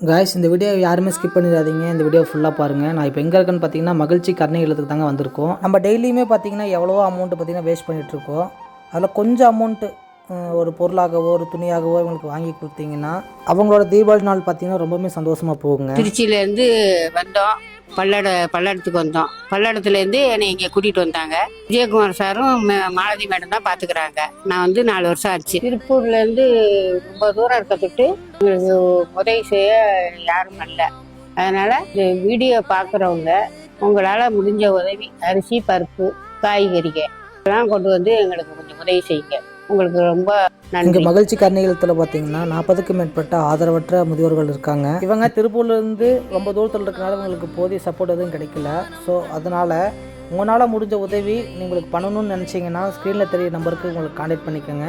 Guys, இந்த video யாருமே skip பண்ணிடாதீங்க. இந்த வீடியோ ஃபுல்லாக பாருங்கள். நான் இப்போ எங்கே இருக்கேன்னு பார்த்தீங்கன்னா மகிழ்ச்சி கருணை இல்லத்துக்கு தாங்க வந்திருக்கோம். நம்ம டெய்லியுமே பார்த்தீங்கன்னா எவ்வளவோ அமௌண்ட்டு பார்த்தீங்கன்னா வேஸ்ட் பண்ணிகிட்ருக்கோம். அதில் கொஞ்சம் அமௌண்ட்டு ஒரு பொருளாகவோ ஒரு துணியாகவோ இவங்களுக்கு வாங்கி கொடுத்தீங்கன்னா அவங்களோட தீபாவளி நாள் பார்த்தீங்கன்னா ரொம்பவுமே சந்தோஷமாக போகுங்க. திருச்சியிலேருந்து வந்தோம், பல்லடத்துக்கு வந்தோம். பல்லடத்துலேருந்து என்னை இங்கே கூட்டிகிட்டு வந்தாங்க. விஜயகுமார் சாரும் மாலதி மேடம் தான் பார்த்துக்கிறாங்க. நான் வந்து 4 வருஷம் ஆச்சு. திருப்பூர்லேருந்து ரொம்ப தூரம் இருக்கத்துட்டு எங்களுக்கு உதவி செய்ய யாரும் இல்லை. அதனால் இந்த வீடியோ பார்க்குறவங்க உங்களால் முடிஞ்ச உதவி அரிசி, பருப்பு, காய்கறிகள் இதெல்லாம் கொண்டு வந்து எங்களுக்கு கொஞ்சம் உதவி செய்யுங்க. உங்களுக்கு ரொம்ப இங்கே மகிழ்ச்சி கருணை இல்லத்தில் பார்த்தீங்கன்னா 40க்கும் மேற்பட்ட ஆதரவற்ற முதியோர்கள் இருக்காங்க. இவங்க திருப்பூர்லேருந்து ரொம்ப தூரத்தில் இருக்கிறனால இவங்களுக்கு போதிய சப்போர்ட் எதுவும் கிடைக்கல. ஸோ அதனால் உங்களால் முடிஞ்ச உதவி உங்களுக்கு பண்ணணும்னு நினச்சிங்கன்னா ஸ்க்ரீனில் தெரிய நம்பருக்கு உங்களுக்கு கான்டாக்ட் பண்ணிக்கோங்க.